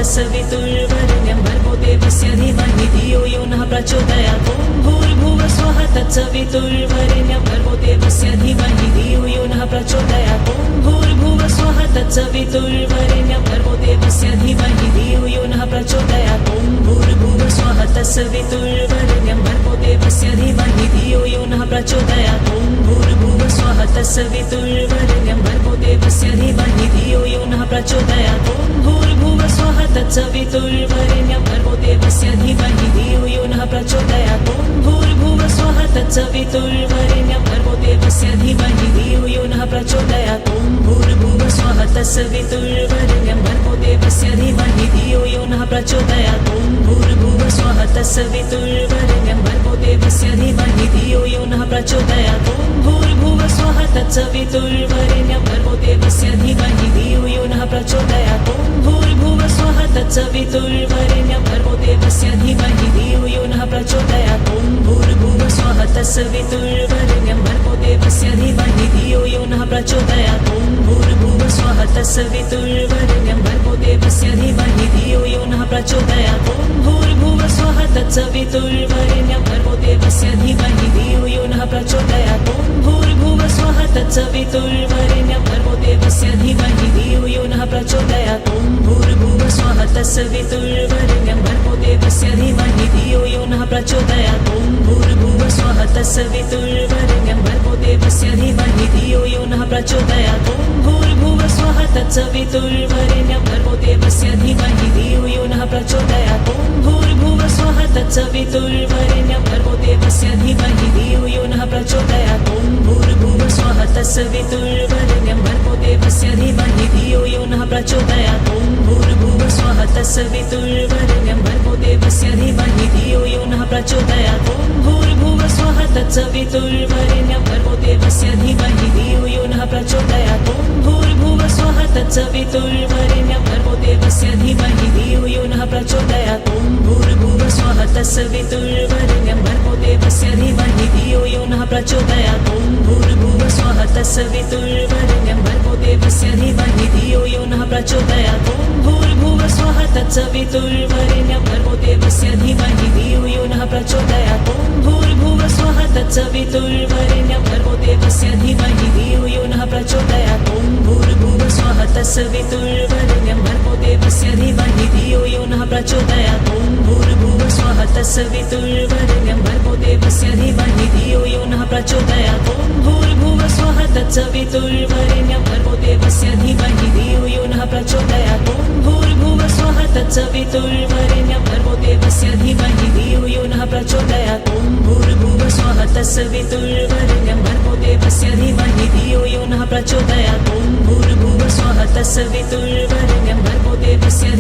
तत्सवितुर्वरेण्यं भर्गो देवस्य धीमहि धियो यो नः प्रचोदयात् ॐ भूर्भुवः स्वः तत्सवितुर्वरेण्यं भर्गो देवस्य धीमहि धियो यो नः प्रचोदयात् ॐ भूर्भुवः स्वः तत्सवितुर्वरेण्यं भर्गो देवस्य धीमहि धियो यो नः प्रचोदयात् ॐ भूर्भुवः स्वः तत्सवितुर्वरेण्यं भर्गो देवस्य धीमहि धियो यो नः प्रचोदयात् ॐ भूर्भुवः स्वः तत्सवितुर्वरेण्यं भर्गो देवस्य धीमहि धियो यो नः प्रचोदयात् ॐ भूर्भुवः स्वः तत्सवितुर्वरेण्यं भर्गो देवस्य धीमहि धियो यो नः प्रचोदयात् ॐ भूर्भुवः स्वः तत्सवितुर्वरेण्यं भर्गो देवस्य धीमहि धियो यो नः प्रचोदयात् ॐ भूर्भुवः स्वः तत्सवितुर्वरेण्यं भर्गो देवस्य धीमहि धियो यो नः प्रचोदयात् ॐ भूर्भुवः स्वः तत्सवितुर्वरेण्यं भर्गो देवस्य धीमहि धियो यो नः प्रचोदयात् ॐ भूर्भुवः स्वः तत्सवितुर्वरेण्यं भर्गो देवस्य धीमहि धियो यो नः प्रचोदयात् ॐ भूर्भुवः स्वः तत्सवितुर्वरेण्यं भर्गो देवस्य धीमहि धियो यो नः प्रचोदयात् ॐ भूर्भुवः स्वः तत्सवितुर्वरेण्यं भर्गो देवस्य धीमहि धियो यो नः प्रचोदयात् ॐ भूर्भुवः स्वः तत्सवितुर्वरेण्यं भर्गो देवस्य धीमहि धियो यो नः प्रचोदयात् ॐ भूर्भुवः स्वः तत्सवितुर्वरेण्यं भर्गो देवस्य धीमहि धियो यो नः प्रचोदयात् ॐ भूर्भुवः स्वः तत्सवितुर्वरेण्यं भर्गो देवस्य धीमहि धियो यो नः प्रचोदयात् ॐ भूर्भुवः स्वः तत्सवितुर्वरेण्यं भर्गो देवस्य धीमहि धियो यो नः प्रचोदयात् ॐ भूर्भुवः स्वः तत्सवितुर्वरेण्यं भर्गो देवस्य धीमहि धियो यो नः प्रचोदयात् ॐ भूर्भुवः स्वः तत्सवितुर्वरेण्यं भर्गो देवस्य धीमहि धियो यो नः प्रचोदयात् ॐ भूर्भुवः स्वः तत्सवितुर्वरेण्यं भर्गो देवस्य धीमहि धियो यो नः प्रचोदयात् ॐ भूर्भुवः स्वः तत्सवितुर्वरेण्यं भर्गो देवस्य धीमहि धियो यो नः प्रचोदयात् ॐ भूर्भुवः स्वः तत्सवितुर्वरेण्यं भर्गो देवस्य धीमहि धियो यो नः प्रचोदयात् ॐ भूर्भुवः स्वः तत्सवितुर्वरेण्यं भर्गो देवस्य धीमहि धियो यो नः प्रचोदयात् ॐ भूर्भुवः स्वः तत्सवितुर्वरेण्यं भर्गो देवस्य धीमहि धियो यो नः प्रचोदयात् ॐ भूर्भुवः स्वः तत्सवितुर्वरेण्यं भर्गो देवस्य धीमहि धियो यो नः प्रचोदयात् ॐ भूर्भुवः स्वः तत्सवितुर्वरेण्यं भर्गो देवस्य धीमहि धियो यो नः प्रचोदयात् ॐ भूर्भुवः स्वः तत्सवितुर्वरेण्यं भर्गो देवस्य धीमहि धियो यो नः प्रचोदयात् ॐ भूर्भुवः स्वः तत्सवितुर्वरेण्यं भर्गो देवस्य धीमहि धियो यो नः प्रचोदयात् ॐ भूर्भुवः स्वः तत्सवितुर्वरेण्यं भर्गो देवस्य धीमहि धियो यो नः प्रचोदयात् ॐ भूर्भुवः स्वः तत्सवितुर्वरेण्यं भर्गो देवस्य धीमहि धियो यो नः प्रचोदयात् ॐ भूर्भुवः स्वः तत्सवितुर्वरेण्यं भर्गो देवस्य धीमहि धियो यो नः प्रचोदयात् ॐ भूर्भुवः स्वः तत्सवितुर्वरेण्यं भर्गो देवस्य धीमहि धियो यो नः प्रचोदयात् ॐ भूर्भुवः स्वः तत्सवितुर्वरेण्यं भर्गो देवस्य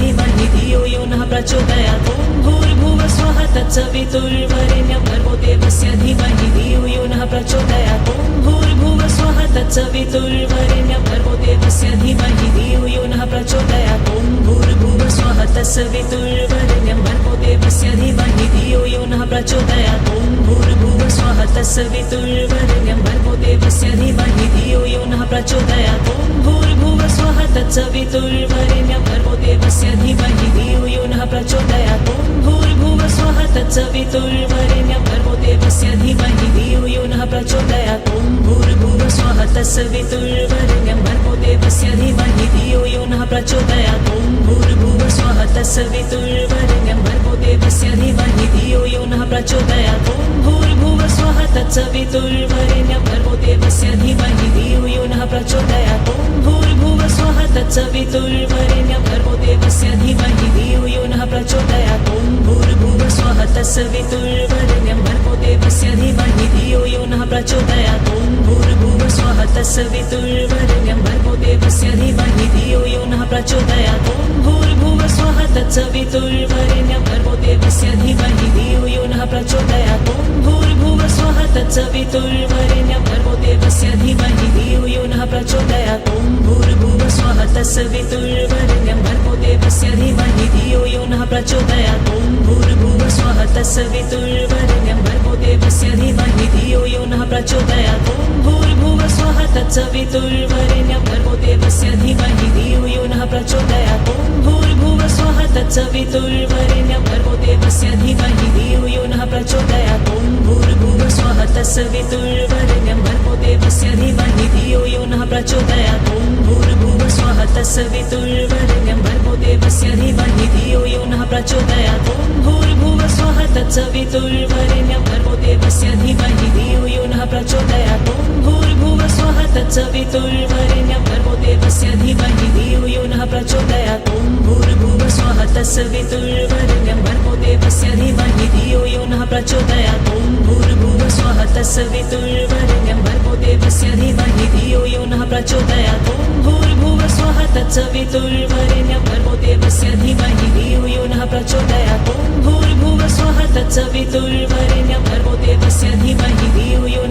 धीमहि धियो यो नः प्रचोदयात् ॐ भूर्भुवः स्वः तत्सवितुर्वरेण्यं भर्गो देवस्य धीमहि धियो यो नः प्रचोदयात् ॐ भूर्भुवः स्वः तत्सवितुर्वरेण्यं भर्गो देवस्य धीमहि धियो यो नः प्रचोदयात् ॐ भूर्भुवः स्वः तत्सवितुर्वरेण्यं भर्गो देवस्य धीमहि धियो यो नः प्रचोदयात् ॐ भूर्भुवः स्वः तत्सवितुर्वरेण्यं भर्गो देवस्य धीमहि धियो यो नः प्रचोदयात् ॐ भूर्भुवः स्वः तत्सवितुर्वरेण्यं भर्गो देवस्य धीमहि धियो यो नः प्रचोदयात् ॐ भूर्भुवः स्वः तत्सवितुर्वरेण्यं भर्गो देवस्य धीमहि धियो यो नः प्रचोदयात् ॐ भूर्भुवः स्वः तत्सवितुर्वरेण्यं भर्गो देवस्य धीमहि धियो यो नः प्रचोदयात् ॐ भूर्भुवः स्वः तत्सवितुर्वरेण्यं भर्गो देवस्य धीमहि धियो यो नः प्रचोदयात् ॐ भूर्भुवः स्वः तत्सवितुर्वरेण्यं भर्गो देवस्य धीमहि धियो यो नः प्रचोदयात् ॐ भूर्भुवः स्वः तत्सवितुर्वरेण्यं भर्गो देवस्य धीमहि धियो यो नः प्रचोदयात् ॐ भूर्भुवः स्वः तत्सवितुर्वरेण्यं भर्गो देवस्य धीमहि धियो यो नः प्रचोदयात् ॐ भूर्भुवः स्वः तत्सवितुर्वरेण्यं भर्गो देवस्य धीमहि धियो यो नः प्रचोदयात् ॐ भूर्भुवः स्वः तत्सवितुर्वरेण्यं भर्गो देवस्य धीमहि धियो यो नः प्रचोदयात् ॐ भूर्भुवः स्वः तत्सवितुर्वरेण्यं भर्गो देवस्य धीमहि धियो यो नः प्रचोदयात् ॐ भूर्भुवः स्वः तत्सवितुर्वरेण्यं भर्गो देवस्य धीमहि धियो यो नः प्रचोदयात् ॐ भूर्भुवः स्वः तत्सवितुर्वरेण्यं भर्गो देवस्य धीमहि धियो यो नः प्रचोदयात् ॐ भूर्भुवः स्वः तत्सवितुर्वरेण्यं भर्गो देवस्य धीमहि धियो यो नः प्रचोदयात् ॐ भूर्भुवः स्वः तत्सवितुर्वरेण्यं भर्गो देवस्य धीमहि धियो यो नः प्रचोदयात् ॐ भूर्भुवः स्वः तत्सवितुर्वरेण्यं भर्गो देवस्य धीमहि धियो यो नः प्रचोदयात् ॐ भूर्भुवस्वः तत्सवितुर्वरेण्यं भर्गो देवस्य धीमहि धियो यो नः प्रचोदयात् ॐ भूर्भुवस्वः तत्सवितुर्वरेण्यं भर्गो देवस्य धीमहि धियो यो नः प्रचोदयात् ॐ भूर्भुवस्वः तत्सवितुर्वरेण्यं भर्गो देवस्य धीमहि धियो यो नः प्रचोदयात् ॐ भूर्भुवस्वः तत्सवितुर्वरेण्यं भर्गो देवस्य धीमहि धियो यो नः प्रचोदयात् ॐ भूर्भुवस्वः तत्सवितुर्वरेण्यं भर्गो देवस्य धीमहि धियो यो नः प्रचोदयात् ॐ भूर्भुवस्वः तत्सवितुर्वरेण्यं भर्गो देवस्य धीमहि धियो यो नः प्रचोदयात् ॐ भूर्भुवस्वः तत्सवितुर्वरेण्यं भर्गो देवस्य धीमहि धियो यो नः प्रचोदयात् ॐ भूर्भुवस्वः तत्सवितुर्वरेण्यं भर्गो देवस्य धीमहि धियो यो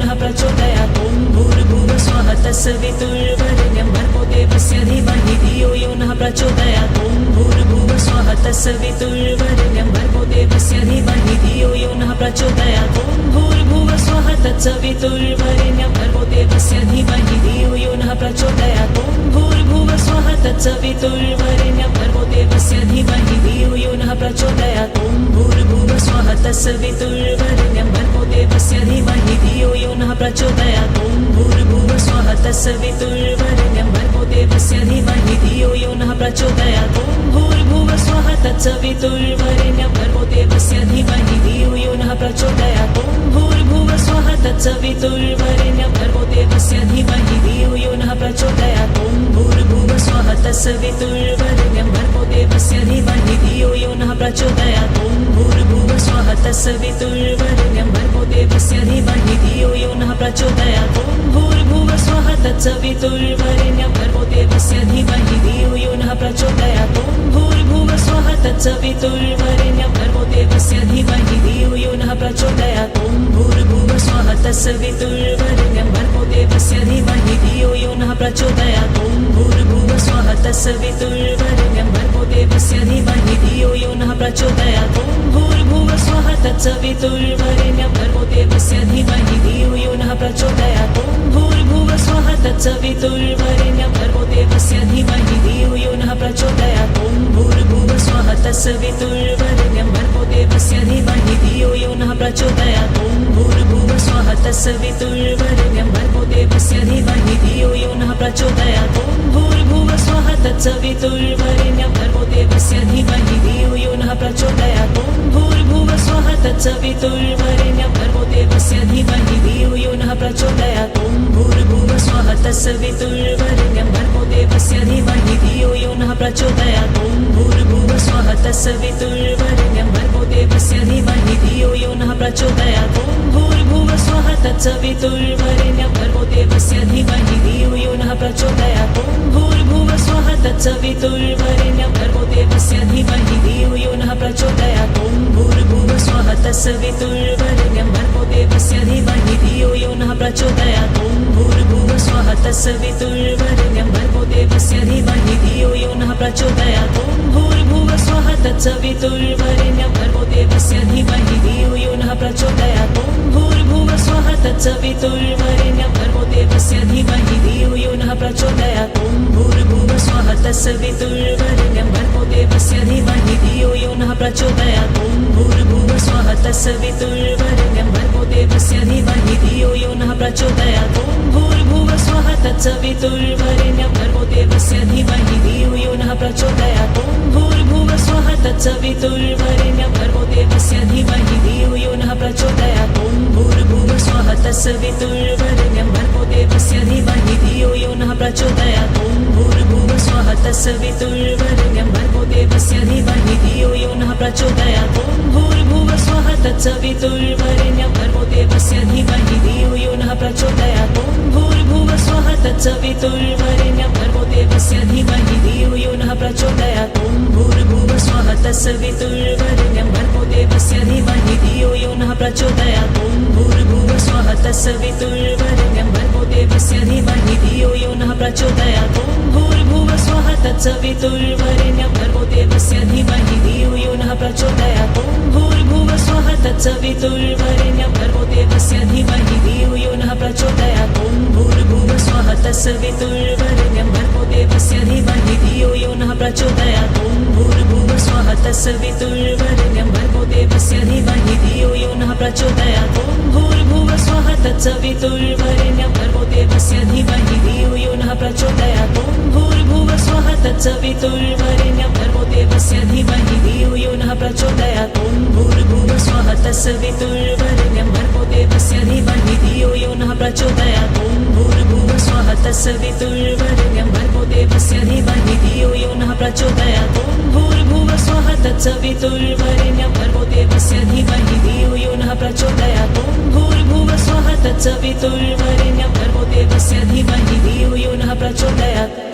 नः प्रचोदयात् ॐ भूर्भुवस्वः तत्सवितुर्वरेण्यं भर्गो देवस्य धीमहि धियो यो नः प्रचोदयात् ॐ भूर्भुवस्वः तत्सवितुर्वरेण्यं भर्गो देवस्य धीमहि धियो यो नः प्रचोदयात् ॐ भूर्भुवस्वः तत्सवितुर्वरेण्यं भर्गो देवस्य धीमहि धियो यो नः प्रचोदयात् ॐ भूर्भुवस्वः तत्सवितुर्वरेण्यं भर्गो देवस्य धीमहि धियो यो नः प्रचोदयात् ॐ भूर्भुवस्वः तत्सवितुर्वरेण्यं भर्गो देवस्य धीमहि धियो यो नः प्रचोदयात् ॐ भूर्भुवस्वः तत्सवितुर्वरेण्यं भर्गो देवस्य धीमहि धियो यो नः प्रचोदयात् ॐ भूर्भुवस्वः तत्सवितुर्वरेण्यं भर्गो देवस्य धीमहि धियो यो नः प्रचोदयात् ॐ भूर्भुवस्वः तत्सवितुर्वरेण्यं भर्गो देवस्य धीमहि धियो यो नः प्रचोदयात् ॐ भूर्भुवस्वः तत्सवितुर्वरेण्यं भर्गो देवस्य धीमहि धियो यो नः प्रचोदयात् ॐ भूर्भुवस्वः तत्सवितुर्वरेण्यं भर्गो देवस्य धीमहि धियो यो नः प्रचोदयात् ॐ भूर्भुवस्वः तत्सवितुर्वरेण्यं भर्गो देवस्य धीमहि धियो यो नः प्रचोदयात् ॐ भूर्भुवस्वः तत्सवितुर्वरेण्यं भर्गो देवस्य धीमहि धियो यो नः प्रचोदयात् ॐ भूर्भुवस्वः तत्सवितुर्वरेण्यं भर्गो देवस्य धीमहि धियो यो नः प्रचोदयात् ॐ भूर्भुवस्वः तत्सवितुर्वरेण्यं भर्गो देवस्य धीमहि धियो यो नः प्रचोदयात् ॐ भूर्भुवस्वः तत्सवितुर्वरेण्यं भर्गो देवस्य धीमहि धियो यो नः प्रचोदयात् ॐ भूर्भुवस्वः तत्सवितुर्वरेण्यं भर्गो देवस्य धीमहि धियो यो नः प्रचोदयात् ॐ भूर्भुवस्वः तत्सवितुर्वरेण्यं भर्गो देवस्य धीमहि धियो यो नः प्रचोदयात् ॐ भूर्भुवस्वः तत्सवितुर्वरेण्यं भर्गो देवस्य धीमहि धियो यो नः प्रचोदयात् ॐ भूर्भुवस्वः तत्सवितुर्वरेण्यं भर्गो देवस्य धीमहि धियो यो नः प्रचोदयात् ॐ भूर्भुवस्वः तत्सवितुर्वरेण्यं भर्गो देवस्य धीमहि धियो यो नः प्रचोदयात् ॐ भूर्भुवस्वः तत्सवितुर्वरेण्यं भर्गो देवस्य धीमहि धियो यो नः प्रचोदयात् ॐ भूर्भुवस्वः तत्सवितुर्वरेण्यं भर्गो देवस्य धीमहि धियो यो नः प्रचोदयात् ॐ भूर्भुवस्वः तत्सवितुर्वरेण्यं भर्गो देवस्य धीमहि धियो यो नः प्रचोदयात् ॐ भूर्भुवस्वः तत्सवितुर्वरेण्यं भर्गो देवस्य धीमहि धियो यो नः प्रचोदयात् ॐ भूर्भुवस्वः तत्सवितुर्वरेण्यं भर्गो देवस्य धीमहि धियो यो नः प्रचोदयात् ॐ भूर्भुवस्वः तत्सवितुर्वरेण्यं भर्गो देवस्य धीमहि धियो यो नः प्रचोदयात् ॐ भूर्भुवस्वः तत्सवितुर्वरेण्यं भर्गो देवस्य धीमहि धियो यो नः प्रचोदयात् ॐ भूर्भुवस्वः तत्सवितुर्वरेण्यं भर्गो देवस्य धीमहि धियो यो नः प्रचोदयात् ॐ भूर्भुवस्वः तत्सवितुर्वरेण्यं भर्गो देवस्य धीमहि धियो यो नः प्रचोदयात् ॐ भूर्भुवस्वः तत्सवितुर्वरेण्यं भर्गो देवस्य धीमहि धियो यो नः प्रचोदयात् ॐ भूर्भुवस्वः तत्सवितुर्वरेण्यं भर्गो देवस्य धीमहि धियो यो नः प्रचोदयात् ॐ भूर्भुवस्वः तत्सवितुर्वरेण्यं भर्गो देवस्य धीमहि धियो यो नः प्रचोदयात् ॐ भूर्भुवस्वः तत्सवितुर्वरेण्यं भर्गो देवस्य धीमहि धियो यो नः प्रचोदयात् ॐ भूर्भुवस्वः तत्सवितुर्वरेण्यं भर्गो देवस्य धीमहि धियो यो नः प्रचोदयात् ॐ भूर्भुवस्वः तत्सवितुर्वरेण्यं भर्गो देवस्य धीमहि धियो यो नः प्रचोदयात् ॐ भूर्भुवस्वः तत्सवितुर्वरेण्यं भर्गो देवस्य धीमहि धियो यो नः प्रचोदयात् ॐ भूर्भुवस्वः तत्सवितुर्वरेण्यं भर्गो देवस्य धीमहि धियो यो नः प्रचोदयात् ॐ भूर्भुवस्वः तत्सवितुर्वरेण्यं भर्गो देवस्य धीमहि धियो यो नः प्रचोदयात् ॐ भूर्भुवस्वः तत्सवितुर्वरेण्यं भर्गो देवस्य धीमहि धियो यो नः प्रचोदयात् ॐ भूर्भुवस्वः तत्सवितुर्वरेण्यं भर्गो देवस्य धीमहि धियो यो नः प्रचोदयात् ॐ भूर्भुवस्वः तत्सवितुर्वरेण्यं भर्गो देवस्य धीमहि धियो यो नः प्रचोदयात् ॐ भूर्भुवस्वः तत्सवितुर्वरेण्यं भर्गो देवस्य धीमहि धियो यो नः प्रचोदयात् ॐ भूर्भुवः स्वः तत्सवितुर्वरेण्यं भर्गो देवस्य धीमहि धियो यो नः प्रचोदयात् ॐ भूर्भुवः स्वः तत्सवितुर्वरेण्यं भर्गो देवस्य धीमहि धियो यो नः प्रचोदयात् ॐ भूर्भुवः स्वः तत्सवितुर्वरेण्यं भर्गो देवस्य धीमहि धियो यो नः प्रचोदयात् ॐ भूर्भुवः स्वः तत्सवितुर्वरेण्यं भर्गो देवस्य धीमहि धियो यो नः प्रचोदयात् ॐ भूर्भुवः स्वः तत्सवितुर्वरेण्यं भर्गो देवस्य धीमहि धियो यो नः प्रचोदयात् ॐ भूर्भुवः स्वः तत्सवितुर्वरेण्यं भर्गो देवस्य धीमहि धियो यो नः प्रचोदयात्